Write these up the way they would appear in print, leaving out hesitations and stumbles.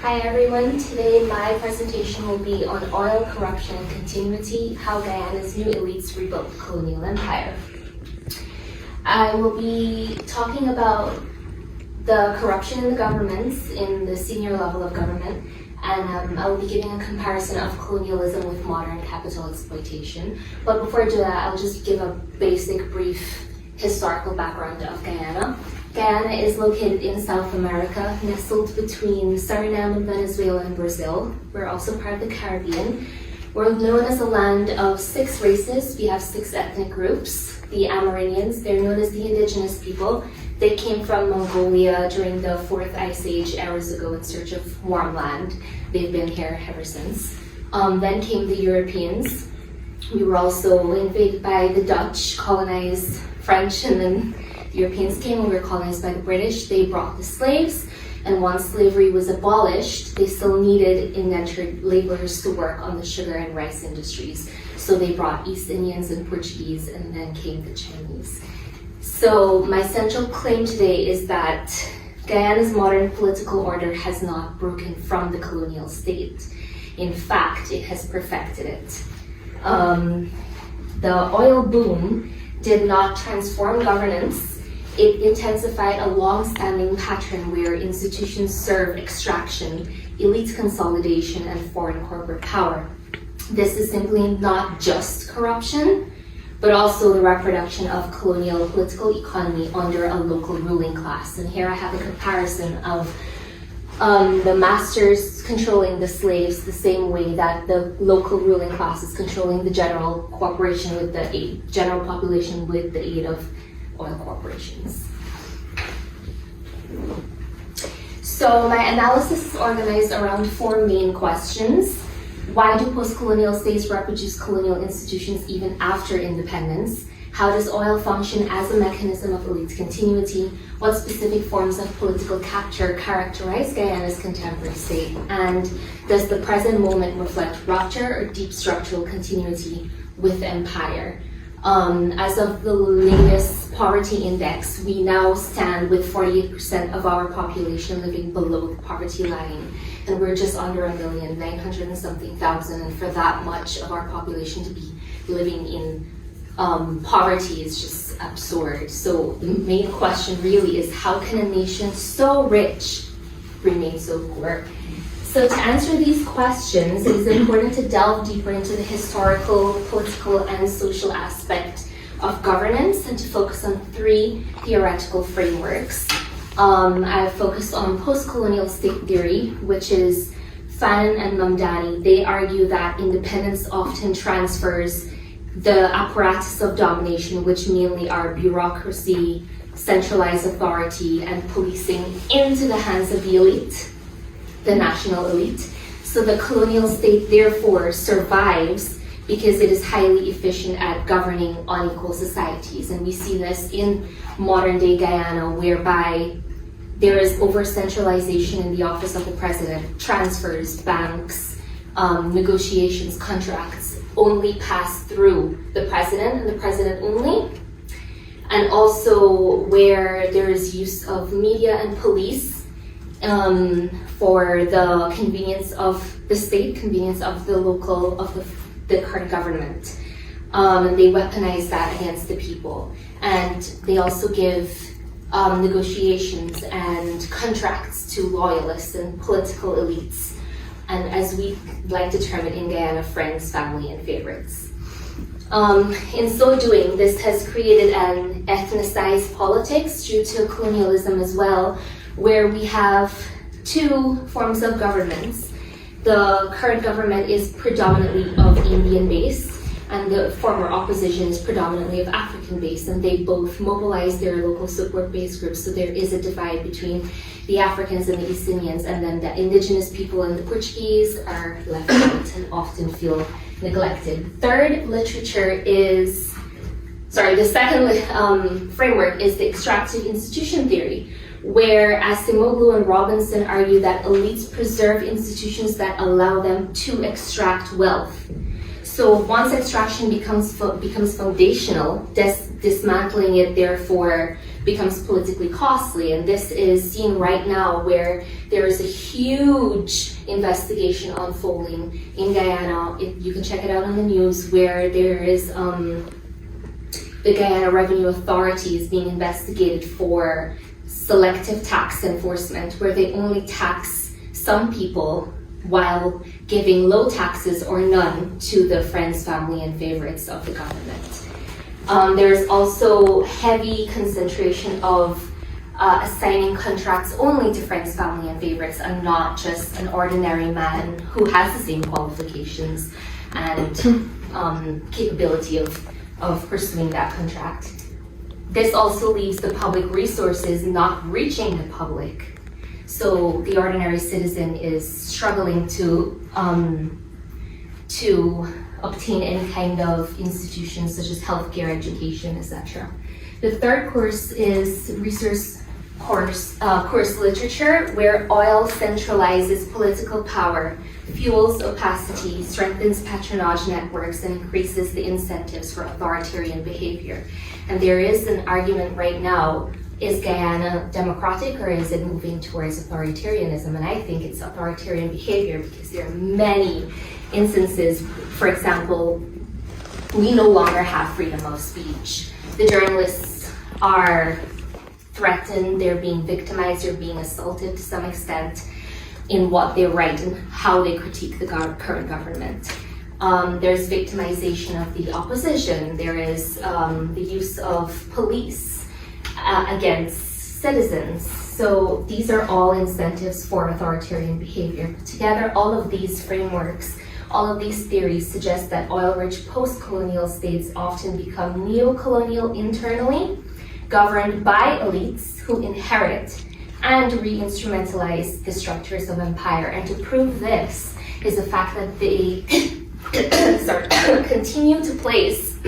Hi everyone, today my presentation will be on oil, corruption and continuity, how Guyana's new elites rebuilt the colonial empire. I will be talking about the corruption in the governments, in the senior level of government, and I will be giving a comparison of colonialism with modern capital exploitation. But before I do that, I'll just give a basic, brief historical background of Guyana. Guyana is located in South America, nestled between Suriname and Venezuela and Brazil. We're also part of the Caribbean. We're known as a land of 6 races. We have 6 ethnic groups. The Amerindians, they're known as the indigenous people. They came from Mongolia during the 4th Ice Age eras ago in search of warm land. They've been here ever since. Then came the Europeans. We were also invaded by the Dutch, colonized French, and then the Europeans came and we were colonized by the British. They brought the slaves, and once slavery was abolished, they still needed indentured laborers to work on the sugar and rice industries. So they brought East Indians and Portuguese, and then came the Chinese. So my central claim today is that Guyana's modern political order has not broken from the colonial state. In fact, it has perfected it. The oil boom did not transform governance. It intensified a long-standing pattern where institutions serve extraction, elite consolidation, and foreign corporate power. This is simply not just corruption, but also the reproduction of colonial political economy under a local ruling class. And here I have a comparison of the masters controlling the slaves the same way that the local ruling class is controlling the general population with the aid of oil corporations. So my analysis is organized around 4 main questions. Why do post-colonial states reproduce colonial institutions even after independence? How does oil function as a mechanism of elite continuity? What specific forms of political capture characterize Guyana's contemporary state? And does the present moment reflect rupture or deep structural continuity with empire? As of the latest poverty index, we now stand with 48% of our population living below the poverty line. And we're just under 1,000,000, 900 and something thousand. And for that much of our population to be living in poverty is just absurd. So the main question really is, how can a nation so rich remain so poor? So to answer these questions, it is important to delve deeper into the historical, political, and social aspect of governance and to focus on 3 theoretical frameworks. I've focused on post-colonial state theory, which is Fanon and Mamdani. They argue that independence often transfers the apparatus of domination, which mainly are bureaucracy, centralized authority, and policing, into the hands of the elite, the national elite. So the colonial state therefore survives because it is highly efficient at governing unequal societies. And we see this in modern day Guyana, whereby there is over-centralization in the office of the president, transfers, banks, negotiations, contracts only pass through the president and the president only. And also where there is use of media and police for the convenience of the state, convenience of the local, of the current government. And they weaponize that against the people. And they also give negotiations and contracts to loyalists and political elites. And as we like to term it in Guyana, friends, family, and favorites. In so doing, this has created an ethnicized politics due to colonialism as well, where we have 2 forms of governments. The current government is predominantly of Indian base, and the former opposition is predominantly of African base, and they both mobilize their local support-based groups, so there is a divide between the Africans and the East Indians, and then the indigenous people and the Portuguese are left out and often feel neglected. The second framework is the extractive institution theory, where Acemoglu and Robinson argue that elites preserve institutions that allow them to extract wealth. So once extraction becomes foundational, dismantling it therefore becomes politically costly. And this is seen right now where there is a huge investigation unfolding in Guyana. You can check it out on the news, where there is the Guyana Revenue Authority is being investigated for selective tax enforcement, where they only tax some people while giving low taxes or none to the friends, family, and favorites of the government. There's also heavy concentration of assigning contracts only to friends, family, and favorites, and not just an ordinary man who has the same qualifications and capability of pursuing that contract. This also leaves the public resources not reaching the public. So the ordinary citizen is struggling to obtain any kind of institutions such as healthcare, education, etc. The third course is resource course literature, where oil centralizes political power, fuels opacity, strengthens patronage networks, and increases the incentives for authoritarian behavior. And there is an argument right now, is Guyana democratic or is it moving towards authoritarianism? And I think it's authoritarian behavior, because there are many instances. For example, we no longer have freedom of speech. The journalists are threatened, they're being victimized, they're being assaulted to some extent in what they write and how they critique the current government. There's victimization of the opposition. There is the use of police against citizens. So these are all incentives for authoritarian behavior. But together, all of these frameworks, all of these theories suggest that oil-rich post-colonial states often become neo-colonial internally, governed by elites who inherit and re-instrumentalize the structures of empire. And to prove this is the fact that they continue to place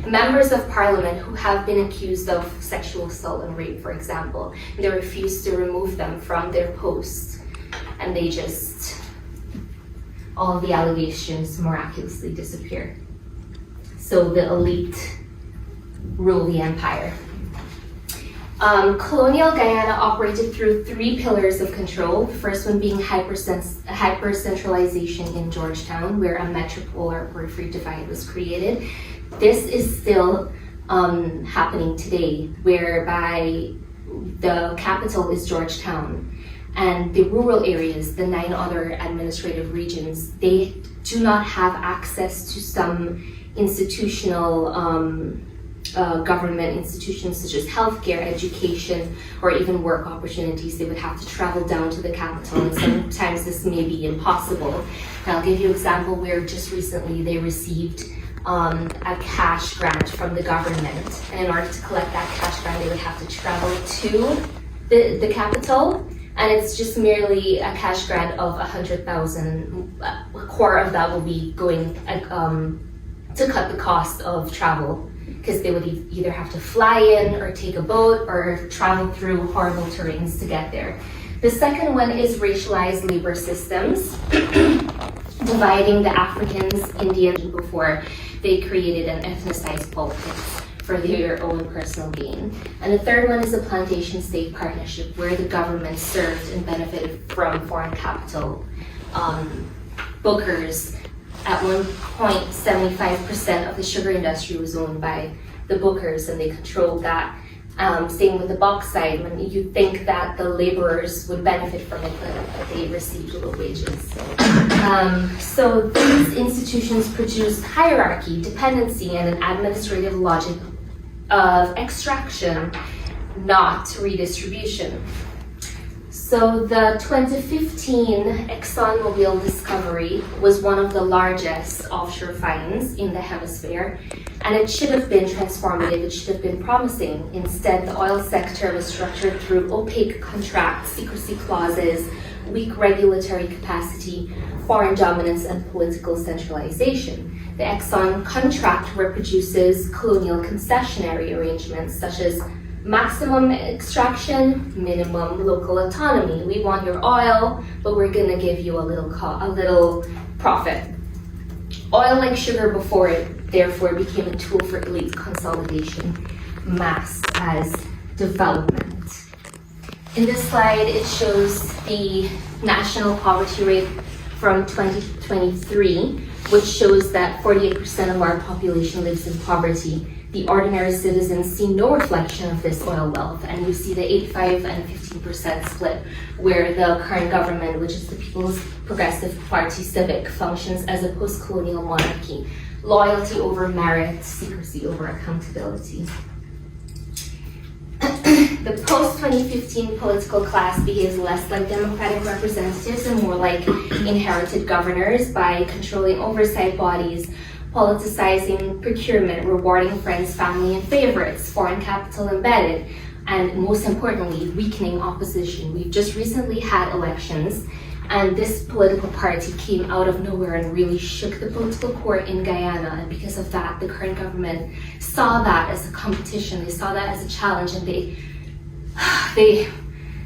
members of parliament who have been accused of sexual assault and rape, for example. They refuse to remove them from their posts, and they just, all of the allegations miraculously disappear. So the elite rule the empire. Colonial Guyana operated through three pillars of control. The first one being hyper-centralization in Georgetown, where a metropole or periphery divide was created. This is still happening today, whereby the capital is Georgetown, and the rural areas, the 9 other administrative regions, they do not have access to some institutional government institutions such as healthcare, education, or even work opportunities. They would have to travel down to the capital, and sometimes this may be impossible. And I'll give you an example where just recently they received a cash grant from the government, and in order to collect that cash grant, they would have to travel to the capital, and it's just merely a cash grant of 100,000. A quarter of that will be going to cut the cost of travel, because they would either have to fly in or take a boat or travel through horrible terrains to get there. The second one is racialized labor systems, dividing the Africans, Indians, before they created an ethnicized politics for their own personal gain. And the third one is a plantation state partnership, where the government served and benefited from foreign capital. Bookers, at one point, 75% of the sugar industry was owned by the Bookers, and they controlled that. Same with the bauxite, when you think that the laborers would benefit from it, but they received low wages. So these institutions produced hierarchy, dependency, and an administrative logic of extraction, not redistribution. So the 2015 ExxonMobil discovery was one of the largest offshore finds in the hemisphere, and it should have been transformative, it should have been promising. Instead, the oil sector was structured through opaque contracts, secrecy clauses, weak regulatory capacity, foreign dominance, and political centralization. The Exxon contract reproduces colonial concessionary arrangements such as maximum extraction, minimum local autonomy. We want your oil, but we're gonna give you a little profit. Oil, like sugar before it, therefore became a tool for elite consolidation, masked as development. In this slide, it shows the national poverty rate from 2023, which shows that 48% of our population lives in poverty. The ordinary citizens see no reflection of this oil wealth, and you see the 85 and 15% split, where the current government, which is the People's Progressive Party Civic, functions as a post-colonial monarchy. Loyalty over merit, secrecy over accountability. The post-2015 political class behaves less like democratic representatives and more like inherited governors by controlling oversight bodies, politicizing procurement, rewarding friends, family, and favorites, foreign capital embedded, and most importantly, weakening opposition. We've just recently had elections, and this political party came out of nowhere and really shook the political court in Guyana. And because of that, the current government saw that as a competition, they saw that as a challenge, and they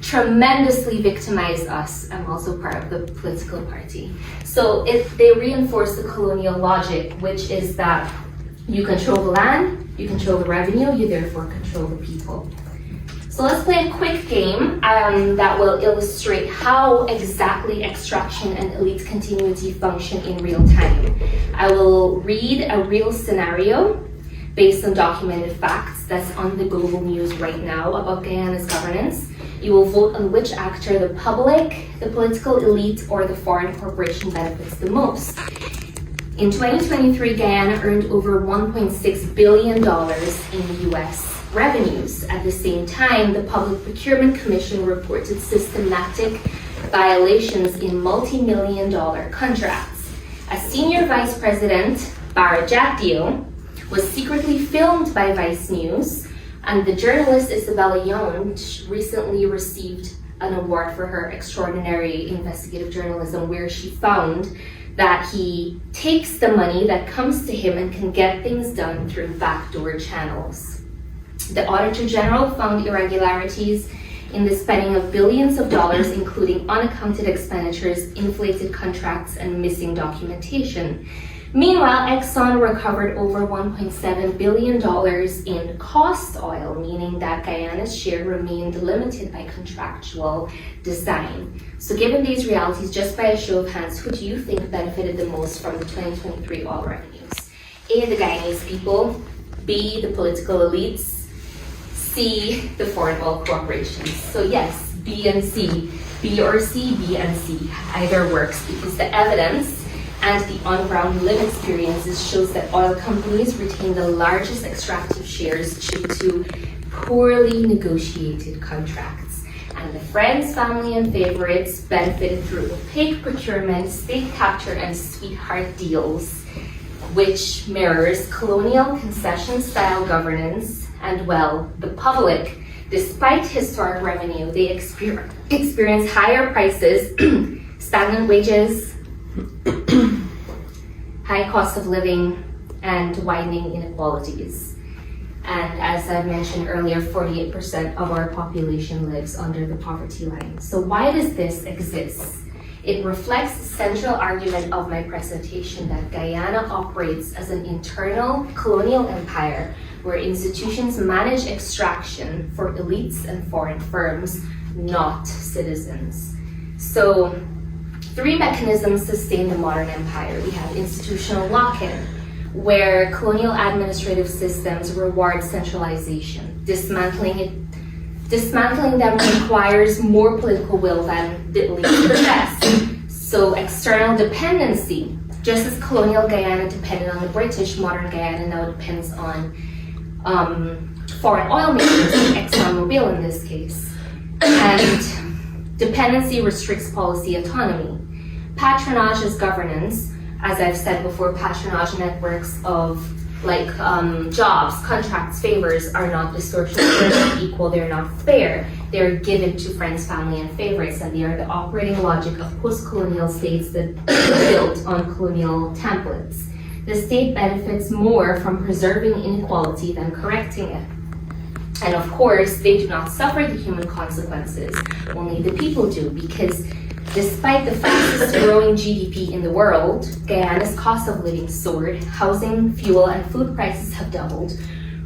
tremendously victimized us. I'm also part of the political party. So they reinforce the colonial logic, which is that you control the land, you control the revenue, you therefore control the people. So let's play a quick game that will illustrate how exactly extraction and elite continuity function in real time. I will read a real scenario based on documented facts that's on the global news right now about Guyana's governance. You will vote on which actor the public, the political elite, or the foreign corporation benefits the most. In 2023, Guyana earned over $1.6 billion in US revenues. At the same time, the Public Procurement Commission reported systematic violations in multi-million-dollar contracts. A senior vice president, Bara Jagdeo, was secretly filmed by Vice News, and the journalist Isabella Young recently received an award for her extraordinary investigative journalism, where she found that he takes the money that comes to him and can get things done through backdoor channels. The Auditor General found irregularities in the spending of billions of dollars, including unaccounted expenditures, inflated contracts, and missing documentation. Meanwhile, Exxon recovered over $1.7 billion in cost oil, meaning that Guyana's share remained limited by contractual design. So given these realities, just by a show of hands, who do you think benefited the most from the 2023 oil revenues? A, the Guyanese people, B, the political elites, C, the foreign oil corporations. So yes, B and C, B or C, B and C, either works, because the evidence and the on-ground lived experiences shows that oil companies retain the largest extractive shares due to poorly negotiated contracts. And the friends, family, and favorites benefited through opaque procurement, state capture, and sweetheart deals, which mirrors colonial concession-style governance. And well, the public, despite historic revenue, they experience higher prices, stagnant wages, high cost of living, and widening inequalities. And as I mentioned earlier, 48% of our population lives under the poverty line. So why does this exist? It reflects the central argument of my presentation that Guyana operates as an internal colonial empire where institutions manage extraction for elites and foreign firms, not citizens. So 3 mechanisms sustain the modern empire. We have institutional lock-in, where colonial administrative systems reward centralization. Dismantling them requires more political will than the elite possess. So external dependency, just as colonial Guyana depended on the British, modern Guyana now depends on foreign oil makers, ExxonMobil in this case. And dependency restricts policy autonomy. Patronage is governance. As I've said before, patronage networks of jobs, contracts, favors are not distortionate, they're not equal, they're not fair. They're given to friends, family, and favorites, and they are the operating logic of post-colonial states that are built on colonial templates. The state benefits more from preserving inequality than correcting it. And of course, they do not suffer the human consequences, only the people do, because despite the fastest growing GDP in the world, Guyana's cost of living soared, housing, fuel, and food prices have doubled,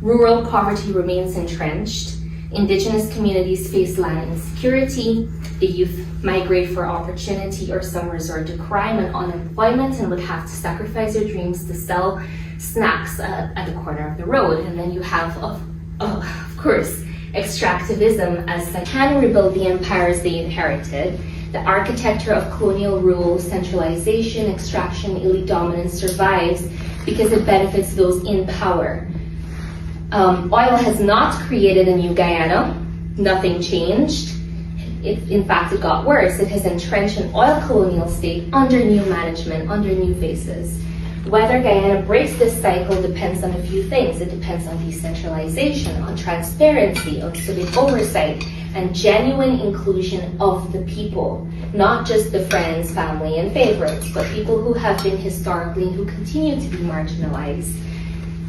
rural poverty remains entrenched, Indigenous communities face land insecurity, the youth migrate for opportunity, or some resort to crime and unemployment and would have to sacrifice their dreams to sell snacks at the corner of the road. And then you have, of course, extractivism as they can rebuild the empires they inherited. The architecture of colonial rule, centralization, extraction, elite dominance survives because it benefits those in power. Oil has not created a new Guyana. Nothing changed. In fact, it got worse. It has entrenched an oil colonial state under new management, under new faces. Whether Guyana breaks this cycle depends on a few things. It depends on decentralization, on transparency, on civic oversight, and genuine inclusion of the people. Not just the friends, family, and favorites, but people who have been historically and who continue to be marginalized.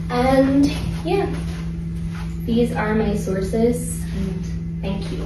And yeah, these are my sources, and thank you.